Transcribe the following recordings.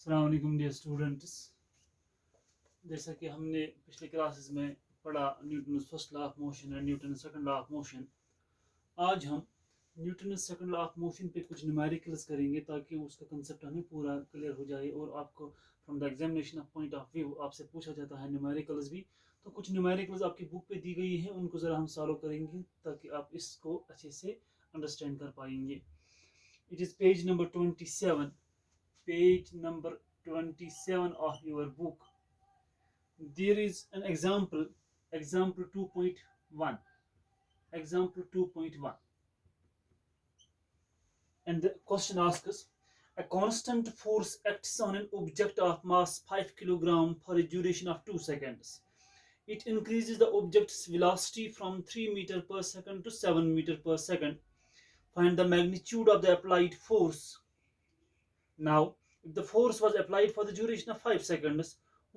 अस्सलाम वालेकुम dear students. जैसा कि हमने पिछले क्लासेस में पढ़ा Newton first law of motion और Newton second law of motion, आज हम Newton second law of motion पे कुछ न्यूमेरिकल्स करेंगे ताकि उसका कंसेप्ट हमें पूरा क्लियर हो जाए। और आपको from the examination of point of view आपसे पूछा जाता है न्यूमेरिकल्स भी, तो कुछ न्यूमेरिकल्स आपकी बुक पे दी गई है, उनको ज़रा हम सॉल्व करेंगे ताकि आप इसको अच्छे से अंडरस्टैंड कर पाएंगे। It is page number 27, page number 27 of your book. There is an example 2.1, example 2.1, and the question asks, a constant force acts on an object of mass 5 kg for a duration of 2 seconds. It increases the object's velocity from 3 meter per second to 7 meter per second. Find the magnitude of the applied force. Now, if the force was applied for the duration of 5 seconds,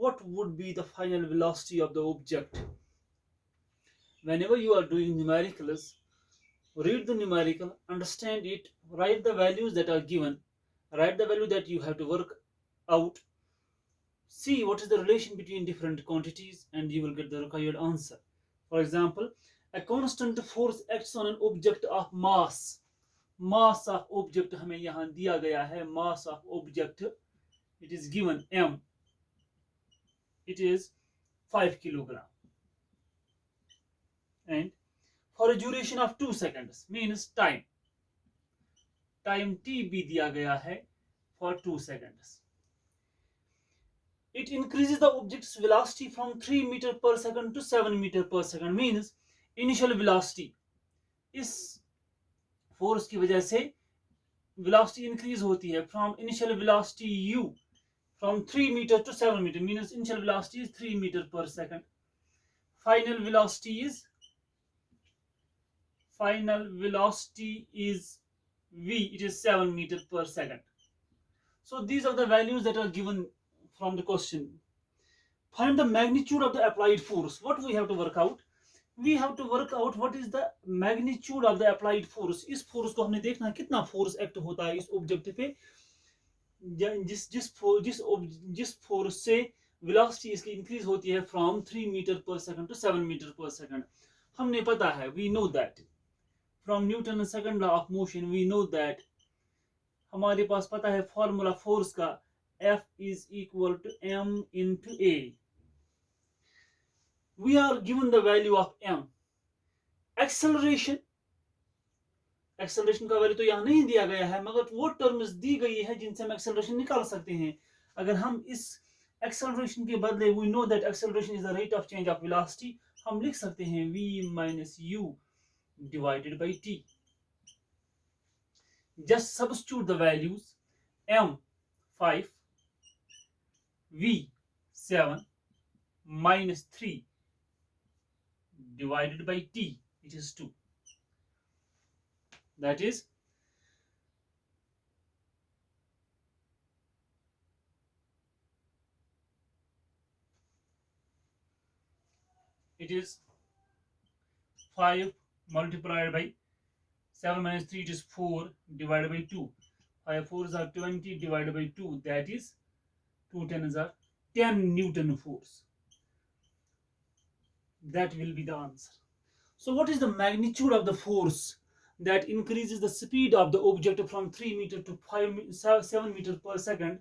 what would be the final velocity of the object? Whenever you are doing numericals, read the numerical, understand it, write the values that are given, write the value that you have to work out, see what is the relation between different quantities, and you will get the required answer. For example, a constant force acts on an object of mass. Mass of object हमें यहाँ दिया गया है, mass of object, it is given m, it is 5 kilogram, and for a duration of 2 seconds means time t भी दिया गया है for 2 seconds. It increases the object's velocity from 3 meter per second to 7 meter per second means initial velocity, इस force की वजह से velocity increase होती है from initial velocity u from 3 meter to 7 meter means initial velocity is 3 meter per second. Final velocity is v, it is 7 meter per second. So these are the values that are given from the question. Find the magnitude of the applied force. What we have to work out? We have to work out what is the magnitude of the applied force. इस force को हमने देखना है कितना force act होता है इस object पे, जिस फोर्स से वेलोसिटी इसकी इंक्रीज होती है फ्रॉम 3 मीटर पर सेकंड टू 7 मीटर पर सेकंड. हमने पता है, we know that from Newton second law of motion, we know that, हमारे पास पता है फॉर्मूला फोर्स का, F is equal to m into a. We are given the value of m. Acceleration का वैल्यू तो यहाँ नहीं दिया गया है, मगर वो टर्म्स दी गई है जिनसे हम एक्सेलरेशन निकाल सकते हैं. अगर हम इस एक्सेलरेशन के बदले, we know that acceleration is the rate of change of velocity, हम लिख सकते हैं v minus u divided by t. Just substitute the values. m 5, v 7 minus 3 divided by t, it is 2. That is it is 5 multiplied by 7 minus 3, it is 4 divided by 2. 5 4s are 20 divided by 2, that is 2 10s are 10 Newton force. That will be the answer. So what is the magnitude of the force that increases the speed of the object from 3 meter to 7 meter per second?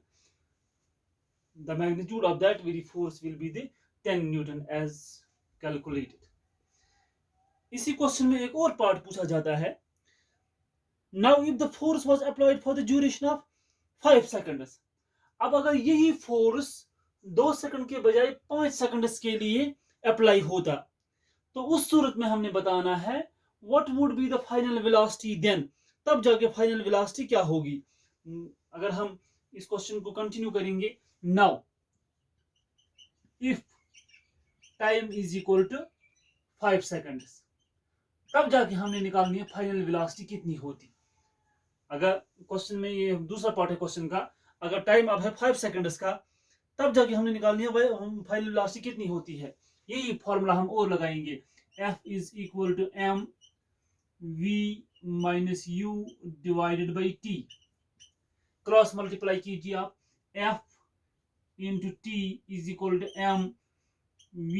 The magnitude of that very force will be the 10 Newton as calculated. इसी question में एक और part पूछा जाता है. Now if the force was applied for the duration of 5 seconds, अब अगर यही फोर्स 2 सेकंड के बजाय 5 सेकंड्स के लिए अप्लाई होता, तो उस सूरत में हमने बताना है what would be the final velocity then. तब जाके फाइनल वेलोसिटी क्या होगी. अगर हम इस क्वेश्चन को कंटिन्यू करेंगे, now if time is equal to 5 seconds, तब जाके हमने निकालनी है फाइनल वेलोसिटी कितनी होती. अगर क्वेश्चन में, ये दूसरा पार्ट है क्वेश्चन का, अगर टाइम अब है 5 सेकंड्स का, तब जाके हमने निकालनी है फाइनल वेलोसिटी कितनी होती है. यही फॉर्मूला हम और लगाएंगे. F is equal to m v minus u divided by t. Cross multiply कीजिए आप. F into T is equal to m v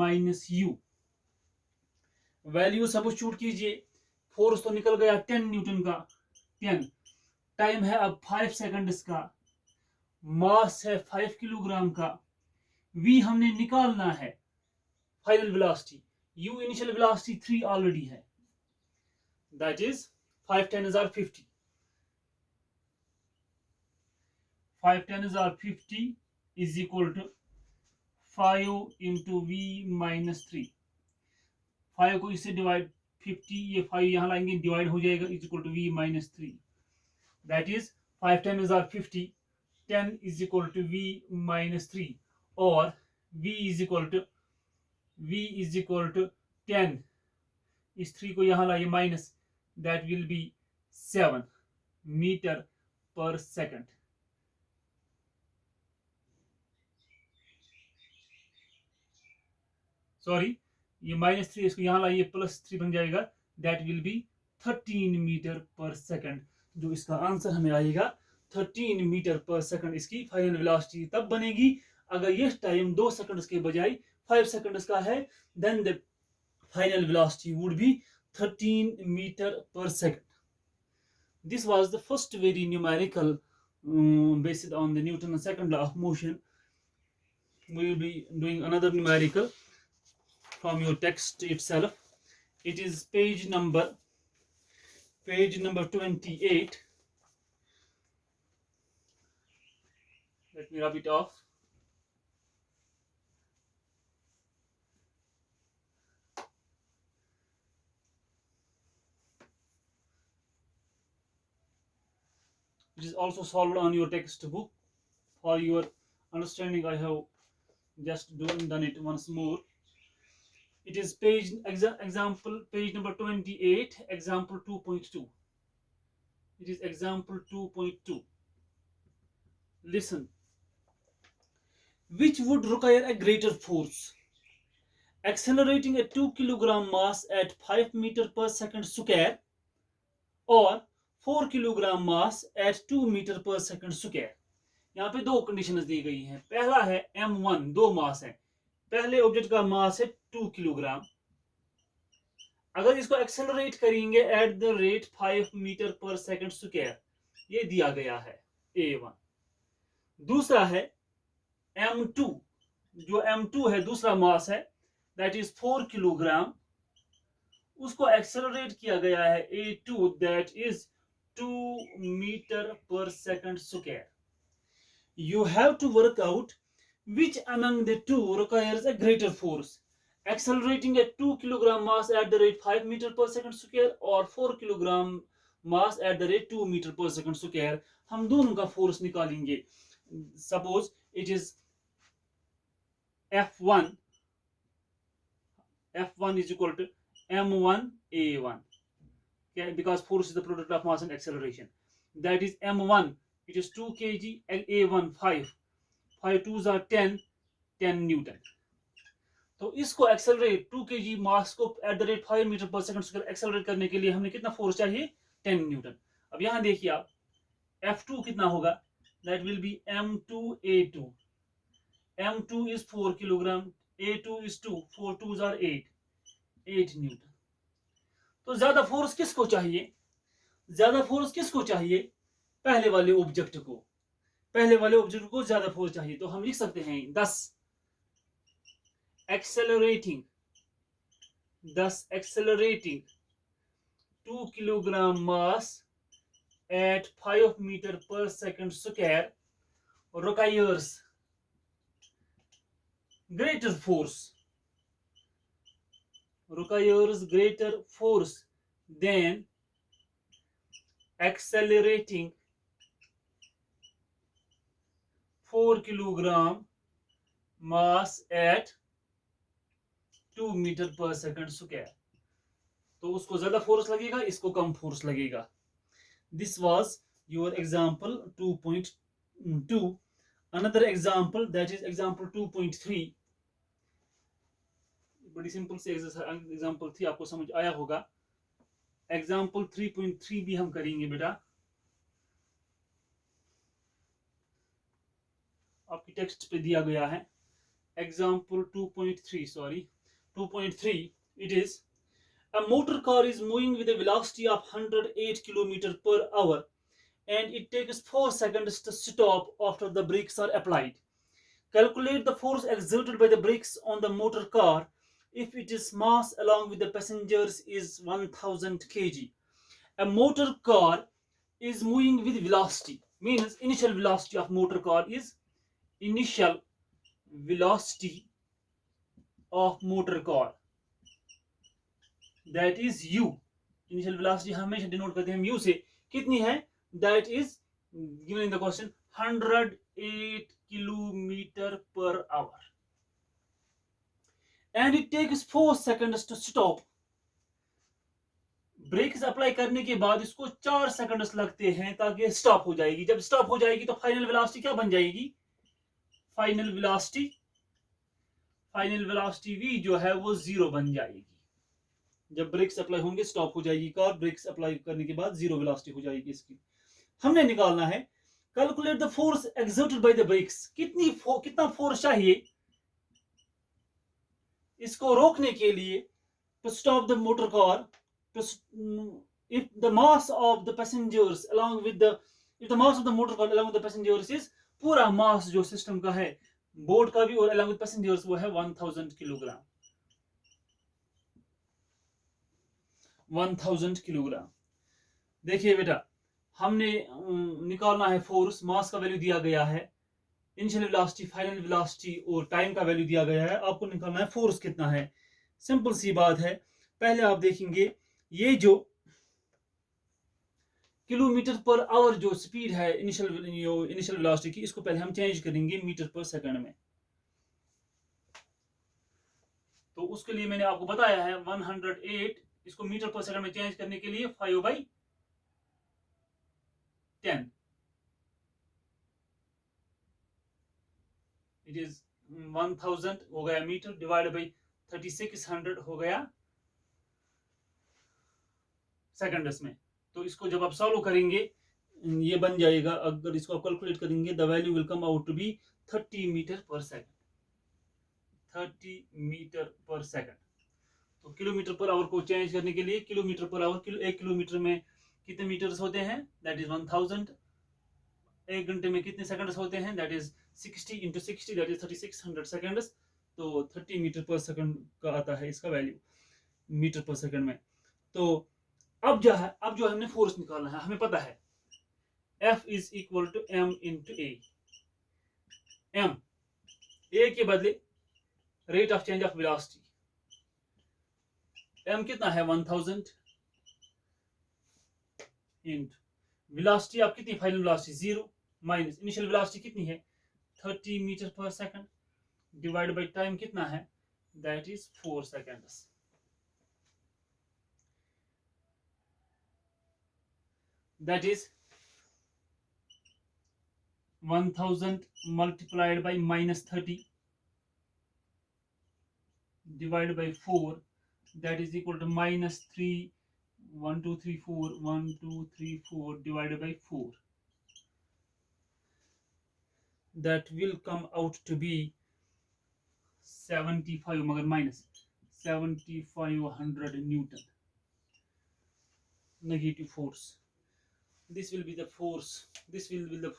minus u। Value substitute कीजिए। फोर्स तो निकल गया 10 न्यूटन का, 10। टाइम है अब 5 सेकंड्स का, मास है 5 किलोग्राम का, v हमने निकालना है, final velocity, u initial velocity 3 already है, that is 5 10 are 50, 5 10 are 50 is equal to 5 into v minus 3। 5 को इससे डिवाइड, 50 ये 5 यहाँ लाएंगे, डिवाइड हो जाएगा, is equal to v minus 3, that is 5 10 are 50, 10 is equal to v minus 3, और v is equal to 10, इस 3 को यहाँ लाइए minus, that will be 7 metre पर सेकंड। सॉरी, ये -3 इसको यहाँ लाइए, +3 बन जाएगा, दैट विल बी 13 मीटर पर सेकंड। जो इसका आंसर हमें आएगा 13 मीटर पर सेकंड, इसकी फाइनल वेलोसिटी तब बनेगी अगर ये टाइम 2 सेकंड्स के बजाय 5 सेकंड्स का है, then the final velocity would be 13 metre पर second. This was the first very numerical based on the Newton's second law of motion. We will be doing another numerical from your text itself. It is page number 28. Let me rub it off. It is also solved on your textbook. For your understanding, I have just done it once more. It is example page number 28, example 2.2. It is example 2.2. Listen. Which would require a greater force? Accelerating a 2 kilogram mass at 5 meter per second square, or 4 kilogram mass at 2 metre पर second square. यहाँ पे दो conditions दी गई हैं। पहला है m1, दो मास है, पहले ऑब्जेक्ट का मास है 2 किलोग्राम। अगर इसको एक्सेलरेट करेंगे एट द रेट 5 मीटर पर सेकंड स्क्वायर, ये दिया गया है a1। दूसरा है m2, जो m2 है, दूसरा मास है, दैट इज 4 किलोग्राम, उसको एक्सेलरेट किया गया है a2, that is 2 meter per second square. You have to work out which among the two requires a greater force. Accelerating a 2 kilogram mass at the rate 5 meter per second square or 4 kilogram mass at the rate 2 meter per second square. हम दोनों का force निकालेंगे। Suppose it is F1 is equal to M1 A1. Okay, because force is the product of mass and acceleration. That is m1, it is 2 kg, and a1 5 2s are 10 Newton. तो इसको accelerate 2 kg मास को at the rate 5 metre पर second square accelerate करने के लिए हमें कितना force चाहिए? 10 न्यूटन। अब यहां देखिए आप, F2 कितना होगा? That will B m2a2। m2 is 4 kilogram, a2 is 2, 4 2s are 8 Newton. तो ज्यादा फोर्स किसको चाहिए? ज्यादा फोर्स किसको चाहिए? पहले वाले ऑब्जेक्ट को, पहले वाले ऑब्जेक्ट को ज्यादा फोर्स चाहिए। तो हम लिख सकते हैं 10 accelerating 2 kilogram mass at 5 metre पर second square requires greater force than accelerating 4 kilogram mass at 2 meter per second square। तो उसको ज्यादा फोर्स लगेगा, इसको कम फोर्स लगेगा। This was your example 2.2. Another example, that is example 2.3. बड़ी सिंपल सी example थी, आपको समझ आया होगा। एग्जाम्पल 3.3 भी हम करेंगे बेटा। आपकी टेक्स्ट पे दिया गया है example 2.3 sorry 2.3 it is a motor car is moving with a velocity of 108 km per hour and it takes 4 seconds to stop after the brakes are applied. Calculate the force exerted by the brakes on the motor car if its mass along with the passengers is 1000 kg. A motor car is moving with velocity means initial velocity of motor car is initial velocity of motor car that is u. initial velocity हमेशा denote करते हैं हम u से कितनी है that is given in the question 108 kilometer per hour and it takes 4 seconds to stop. Brakes apply करने के बाद इसको 4 सेकंड्स लगते हैं ताकि स्टॉप हो जाएगी. जब स्टॉप हो जाएगी तो फाइनल वेलोसिटी क्या बन जाएगी फाइनल वेलोसिटी v जो है वो 0 बन जाएगी. जब ब्रेक्स अप्लाई होंगे स्टॉप हो जाएगी कार. ब्रेक्स अप्लाई करने के बाद 0 वेलोसिटी हो जाएगी इसकी. हमने निकालना है calculate the force exerted by the brakes. कितना फोर्स चाहिए इसको रोकने के लिए to stop the motor car. If the mass of the passengers along with the if the mass of the motor car along with the passengers is पूरा मास जो system का है बोर्ड का भी और along with passengers वो है 1000 kilogram. 1000 kilogram. देखिए बेटा हमने निकालना है फोर्स. मास का वैल्यू दिया गया है, इनिशियल वेलोसिटी, फाइनल वेलोसिटी और टाइम का वैल्यू दिया गया है. आपको निकालना है फोर्स कितना है. सिंपल सी बात है. पहले आप देखेंगे ये जो किलोमीटर पर आवर जो स्पीड है इनिशियल वेलोसिटी की इसको पहले हम चेंज करेंगे मीटर पर सेकंड में. तो उसके लिए मैंने आपको बताया है 108 इसको मीटर पर सेकंड में चेंज करने के लिए 5/10 इट इज 1000 हो गया मीटर डिवाइड बाई 3600 हो गया सेकंड्स में. तो इसको जब आप सॉल्व करेंगे ये बन जाएगा. अगर इसको आप कैलकुलेट करेंगे the value will come out to be 30 metre पर सेकंड. 30 मीटर पर सेकंड. तो किलोमीटर पर आवर को चेंज करने के लिए किलोमीटर पर आवर 1 किलोमीटर में कितने मीटर्स होते हैं दैट इज 1000. 1 घंटे में कितने सेकंड्स होते हैं that is 60 into 60 that is 3600 seconds. तो 30 मीटर पर सेकंड का आता है इसका वैल्यू मीटर पर सेकंड में. तो अब जो हमने फोर्स निकालना है हमें पता है F is equal to m into a. m a के बदले rate of change of velocity. m कितना है 1000 इंटू वेलोसिटी आप कितनी final velocity 0 minus initial velocity कितनी है 30 मीटर पर सेकंड डिवाइड बाय टाइम कितना है that is 4 seconds. That is 1000 multiplied by minus 30 divided by 4 that is equal to minus 3 1 2 3 4 1 2 3 4 divided by 4. That will come out to be 75 मगर minus 7500 Newton negative force. This will be the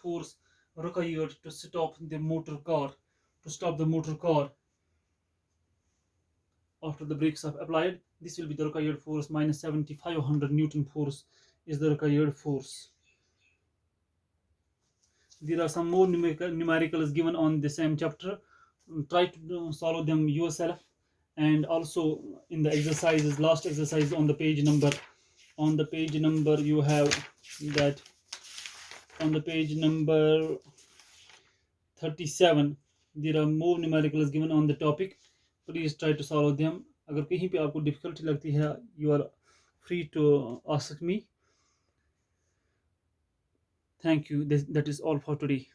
force required to stop the motor car after the brakes are applied. This will be the required force minus 7500 Newton force is the required force. There are some more numericals given on the same chapter. Try to solve them yourself. And also in the exercises, last exercise on the page number you have that on the page number 37 there are more numericals given on the topic. Please try to solve them. अगर कहीं पे आपको difficulty लगती है you are free to ask me. Thank you. That is all for today.